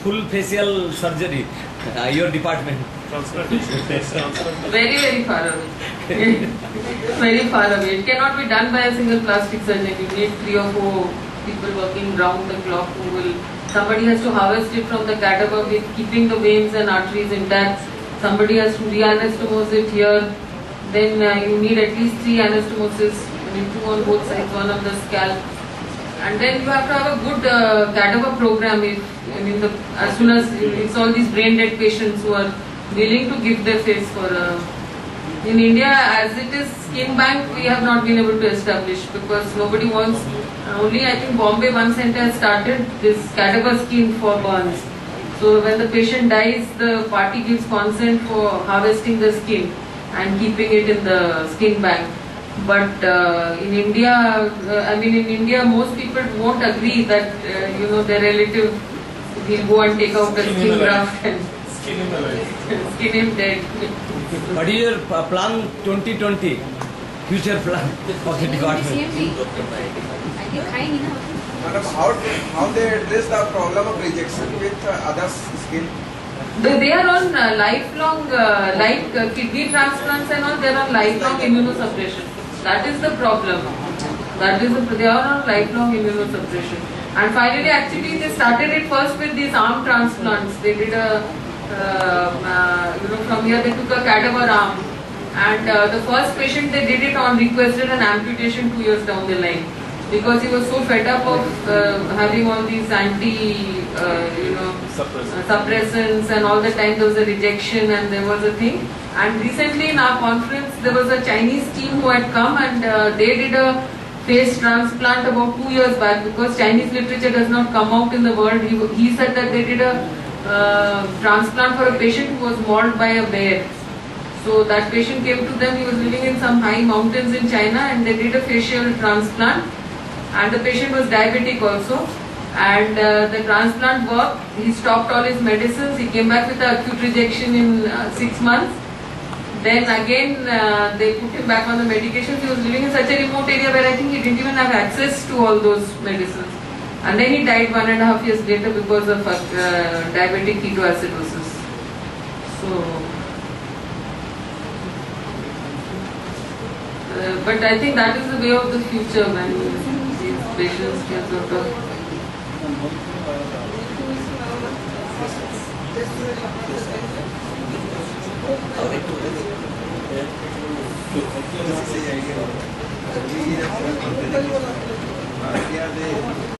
full facial surgery. Your department. Very, very far away. Very far away. It cannot be done by a single plastic surgeon. You need 3 or 4 people working round the clock who will. Somebody has to harvest it from the cadaver with keeping the veins and arteries intact. Somebody has to re-anastomose it here. Then you need at least 3 anastomoses. You need 2 on both sides, 1 on the scalp. And then you have to have a good cadaver program. As soon as it's all these brain dead patients who are willing to give their face for. In India, as it is, skin bank we have not been able to establish because nobody wants. Only I think Bombay one center has started this cadaver skin for burns. So when the patient dies, the party gives consent for harvesting the skin and keeping it in the skin bank. But in India, most people won't agree that their relative will go and take out the skin graft and skin him dead. What is your plan 2020? Future plan of the department? Madam, how they address the problem of rejection with other skin? They are on lifelong, like kidney transplants and all, they are on lifelong immunosuppression. That is the problem. They are on lifelong immunosuppression. And finally, actually, they started it first with these arm transplants. They did from here they took a cadaver arm. And the first patient they did it on requested an amputation 2 years down the line. Because he was so fed up of having all these suppressants and all the time there was a rejection and there was a thing. And recently in our conference there was a Chinese team who had come and they did a face transplant about 2 years back because Chinese literature does not come out in the world. He said that they did a transplant for a patient who was mauled by a bear. So that patient came to them, he was living in some high mountains in China and they did a facial transplant. And the patient was diabetic also, and the transplant worked. He stopped all his medicines. He came back with an acute rejection in 6 months. Then again they put him back on the medications. He was living in such a remote area where I think he didn't even have access to all those medicines. And then he died 1.5 years later because of diabetic ketoacidosis. So, but I think that is the way of the future when patients can sort of